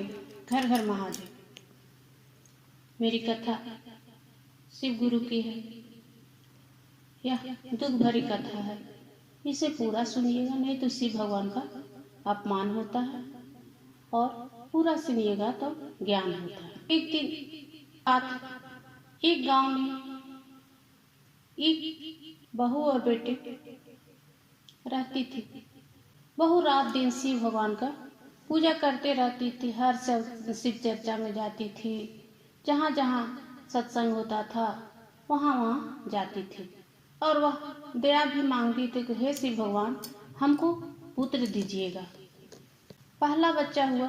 घर घर महादेव। मेरी कथा शिव गुरु की है। यह दुख भरी कथा है, इसे पूरा सुनिएगा, नहीं तो शिव भगवान का अपमान होता है, और पूरा सुनिएगा तो ज्ञान होता है। एक दिन बात, एक गांव में एक बहू और बेटे रहती थी। बहू रात दिन शिव भगवान का पूजा करते रहती थी, हर शिव चर्चा में जाती थी, जहाँ जहाँ सत्संग होता था वहाँ वहाँ जाती थी, और वह दया भी मांगती थी कि हे शिव भगवान, हमको पुत्र दीजिएगा। पहला बच्चा हुआ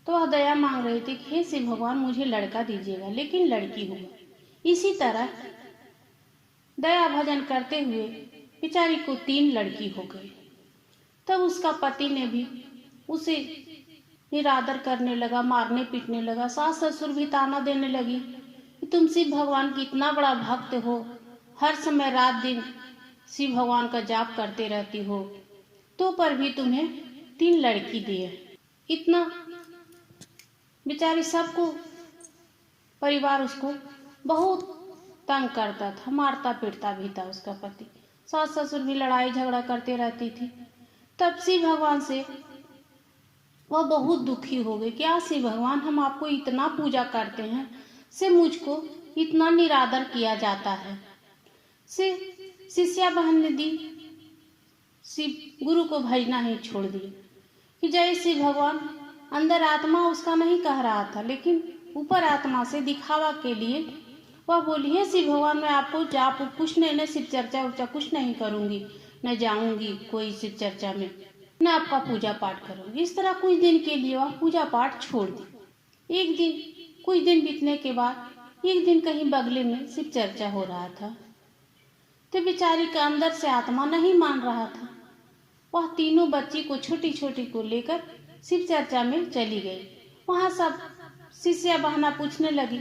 तो वह दया मांग रही थी कि हे शिव भगवान, मुझे लड़का दीजिएगा, लेकिन लड़की हुआ। इसी तरह दया भजन करते हुए बेचारी को 3 लड़की हो गई। तब उसका पति ने भी उसे निरादर करने लगा, मारने पीटने लगा। सास ससुर भी ताना देने लगी कि तुम शिव भगवान की इतना बड़ा भक्त हो, हर समय रात दिन शिव भगवान का जाप करते रहती हो, तो पर भी तुम्हें 3 लड़की दिए। इतना बेचारी सबको, परिवार उसको बहुत तंग करता था, मारता पीटता भी था उसका पति। सास ससुर भी लड़ाई झगड़ा करते रहती थी। तब शिव भगवान से वह बहुत दुखी हो गए। क्या शिव भगवान, हम आपको इतना पूजा करते हैं, से मुझको इतना निरादर किया जाता है। से शिष्या बहन ने दी, शिव गुरु को भजना ही छोड़ दिए कि जय शिव भगवान। अंदर आत्मा उसका नहीं कह रहा था, लेकिन ऊपर आत्मा से दिखावा के लिए वह बोली, हे शिव भगवान, मैं आपको जाप कुछ नहीं, न शिव चर्चा उर्चा कुछ नहीं करूंगी, न जाऊंगी कोई शिव चर्चा में, न आपका पूजा पाठ करूंगी। इस तरह कुछ दिन के लिए वह पूजा पाठ छोड़ दी। एक दिन, कुछ दिन बीतने के बाद एक दिन कहीं बगले में शिव चर्चा हो रहा था, तो बेचारी का अंदर से आत्मा नहीं मान रहा था। वह तीनों बच्ची को, छोटी छोटी को लेकर शिव चर्चा में चली गई। वहां सब शिष्या बहना पूछने लगी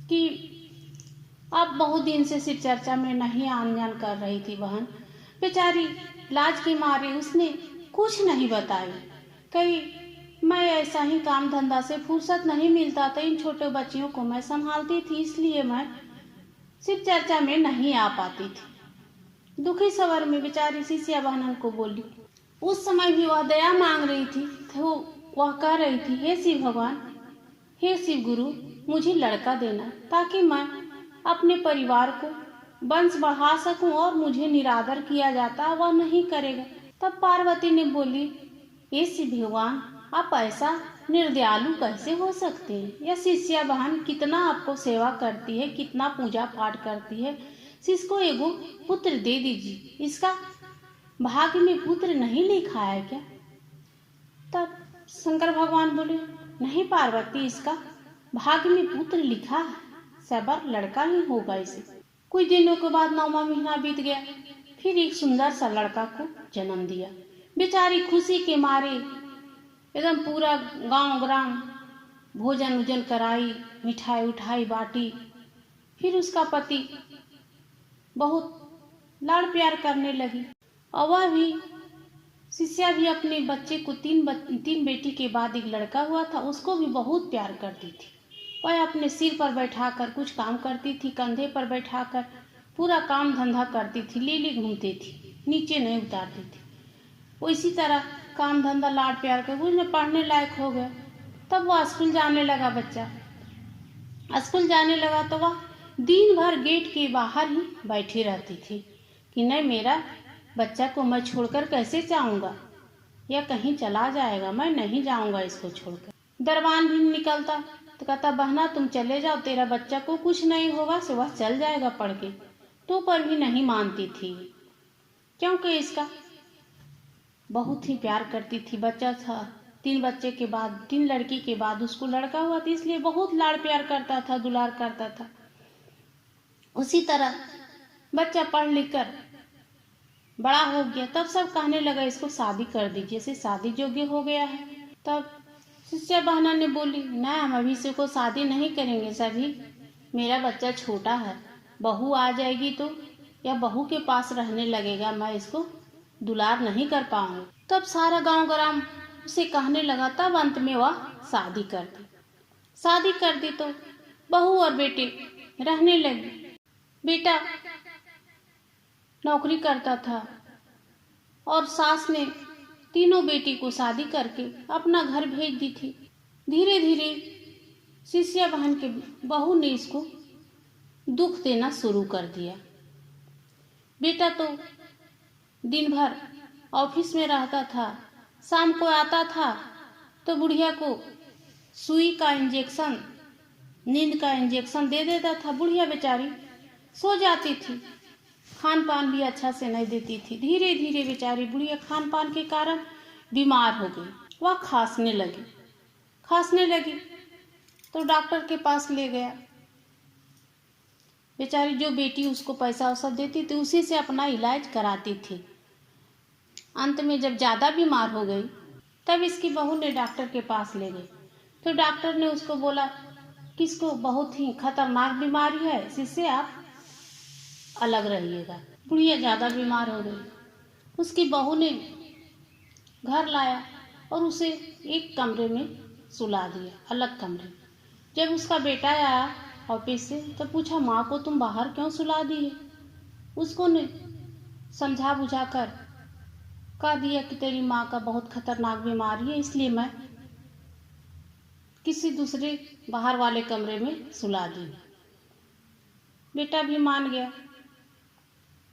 कि आप बहुत दिन से शिव चर्चा में नहीं आन जान कर रही थी बहन। बेचारी लाज के मारे उसने कुछ नहीं बताई। कहीं मैं ऐसा ही काम धंधा से फुर्सत नहीं मिलता था, इन छोटे बच्चियों को मैं संभालती थी, इसलिए मैं शिव चर्चा में नहीं आ पाती थी। दुखी सवर में बेचारी शिष्या बहनन को बोली। उस समय भी वह दया मांग रही थी, तो वह कह रही थी, हे शिव भगवान, हे शिव गुरु, मुझे लड़का देना, ताकि मैं अपने परिवार को वंश बढ़ा सकूं, और मुझे निरादर किया जाता वह नहीं करेगा। तब पार्वती ने बोली, हे शिव भगवान, आप ऐसा निर्दयालु कैसे हो सकते हैं? यह शिष्या बहन कितना आपको सेवा करती है, कितना पूजा पाठ करती है, इसको एगो पुत्र दे दीजिए, इसका भाग्य में पुत्र नहीं लिखा है क्या? तब शंकर भगवान बोले, नहीं पार्वती, इसका भाग्य में पुत्र लिखा है, सबर लड़का ही होगा इसे। कुछ दिनों के बाद 9वां महीना बीत गया, फिर एक सुंदर सा लड़का को जन्म दिया। बेचारी खुशी के मारे एकदम पूरा गांव ग्राम भोजन उजन कराई, मिठाई उठाई बांटी। फिर उसका पति बहुत लाड़ प्यार करने लगी, और वह भी शिष्या भी अपने बच्चे को, 3 बेटी के बाद एक लड़का हुआ था, उसको भी बहुत प्यार करती थी। वह अपने सिर पर बैठाकर कुछ काम करती थी, कंधे पर बैठाकर पूरा काम धंधा करती थी, लीली घूमती थी, नीचे नहीं उतारती थी। वो इसी तरह काम धंधा लाड़ प्यार कर उसमें पढ़ने लायक हो गया। तब वह स्कूल जाने लगा। बच्चा स्कूल जाने लगा तो वह दिन भर गेट के बाहर ही बैठी रहती थी कि नहीं, मेरा बच्चा को मैं छोड़कर कैसे जाऊंगा, या कहीं चला जाएगा, मैं नहीं जाऊंगा इसको छोड़कर। दरबान भी निकलता तो कहता, बहना तुम चले जाओ, तेरा बच्चा को कुछ नहीं होगा, से वह चल जाएगा पढ़ के। तो पर भी नहीं मानती थी, क्योंकि इसका बहुत ही प्यार करती थी। बच्चा था, 3 बच्चे के बाद, 3 लड़की के बाद उसको लड़का हुआ था, इसलिए बहुत लाड़ प्यार करता था, दुलार करता था। उसी तरह बच्चा पढ़ लिख कर बड़ा हो गया, तब सब कहने लगा इसको शादी कर दीजिए, इसे शादी योग्य हो गया है। तब शिष्या बहना ने बोली, ना हम अभी से को शादी नहीं करेंगे, सभी मेरा बच्चा छोटा है, बहू आ जाएगी तो, या बहू के पास रहने लगेगा, मैं इसको दुलार नहीं कर पाऊंगी। तब सारा गांव ग्राम उसे कहने लगा, तब अंत में वह शादी कर दी। शादी कर दी तो बहू और बेटे रहने लगे। बेटा नौकरी करता था और सास ने तीनों बेटी को शादी करके अपना घर भेज दी थी। धीरे धीरे शिष्या बहन के बहू ने इसको दुख देना शुरू कर दिया। बेटा तो दिन भर ऑफिस में रहता था, शाम को आता था तो बुढ़िया को सुई का इंजेक्शन, नींद का इंजेक्शन दे देता था। बुढ़िया बेचारी सो जाती थी, खान पान भी अच्छा से नहीं देती थी। धीरे धीरे बेचारी बुढ़िया खान पान के कारण बीमार हो गई। वह खांसने लगी तो डॉक्टर के पास ले गया। बेचारी जो बेटी उसको पैसा वैसा देती थी उसी से अपना इलाज कराती थी। अंत में जब ज़्यादा बीमार हो गई तब इसकी बहू ने डॉक्टर के पास ले गई। तो डॉक्टर ने उसको बोला कि इसको बहुत ही खतरनाक बीमारी है, इससे आप अलग रहिएगा। बुढ़िया ज़्यादा बीमार हो गई। उसकी बहू ने घर लाया और उसे एक कमरे में सुला दिया, अलग कमरे। जब उसका बेटा आया ऑफिस से तो पूछा, माँ को तुम बाहर क्यों सुला दी है? उसको ने समझा बुझा कर कह दिया कि तेरी माँ का बहुत खतरनाक बीमारी है, इसलिए मैं किसी दूसरे बाहर वाले कमरे में सुला दी। बेटा भी मान गया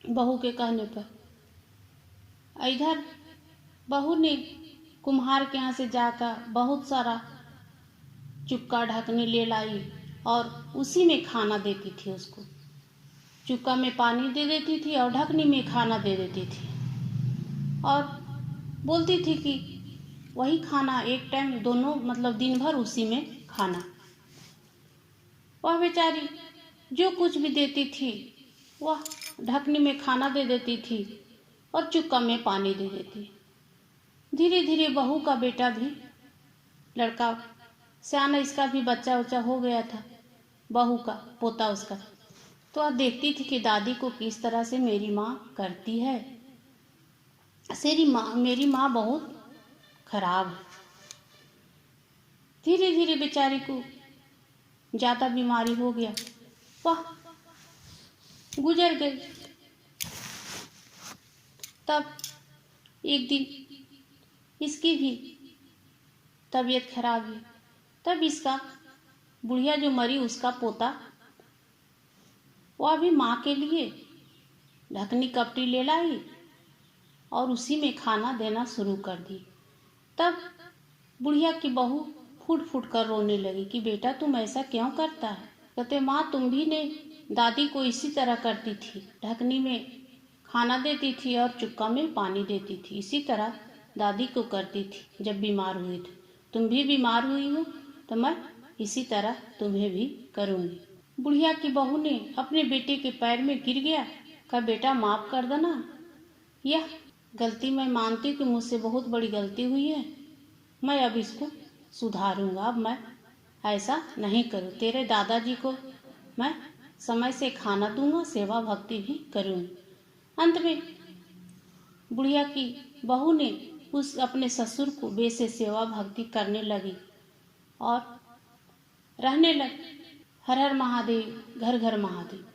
बहू के कहने पर। इधर बहू ने कुम्हार के यहाँ से जाकर बहुत सारा चुक्का ढकनी ले लाई और उसी में खाना देती थी उसको। चुक्का में पानी दे देती थी और ढकनी में खाना दे देती थी और बोलती थी कि वही खाना एक टाइम, दोनों मतलब दिन भर उसी में खाना। वह बेचारी जो कुछ भी देती थी वह ढकनी में खाना दे देती थी और चुक्का में पानी दे देती। धीरे धीरे बहू का बेटा भी, लड़का सियाना, इसका भी बच्चा उच्चा हो गया था, बहू का पोता उसका। तो वह देखती थी कि दादी को किस तरह से मेरी माँ करती है। मेरी माँ बहुत खराब है। धीरे धीरे बेचारी को ज़्यादा बीमारी हो गया, वह गुजर गई। तब एक दिन इसकी भी तबीयत खराब हुई। तब इसका बुढ़िया जो मरी उसका पोता, वह भी माँ के लिए ढकनी कपटी ले लाई और उसी में खाना देना शुरू कर दी। तब बुढ़िया की बहू फूट फूट कर रोने लगी कि बेटा तुम ऐसा क्यों करता है? कहते, माँ तुम भी ने दादी को इसी तरह करती थी, ढकनी में खाना देती थी और चुक्का में पानी देती थी, इसी तरह दादी को करती थी जब बीमार हुई थी। तुम भी बीमार हुई हो तो मैं इसी तरह तुम्हें भी करूँगी। बुढ़िया की बहू ने अपने बेटे के पैर में गिर गया, कहा बेटा माफ़ कर देना, यह गलती मैं मानती हूँ कि मुझसे बहुत बड़ी गलती हुई है, मैं अब इसको सुधारूंगा, अब मैं ऐसा नहीं करूँ। तेरे दादाजी को मैं समय से खाना दूंगा, सेवा भक्ति भी करूँगी। अंत में बुढ़िया की बहू ने उस अपने ससुर को बेसे सेवा भक्ति करने लगी और रहने लगी। हर हर महादेव, घर घर महादेव।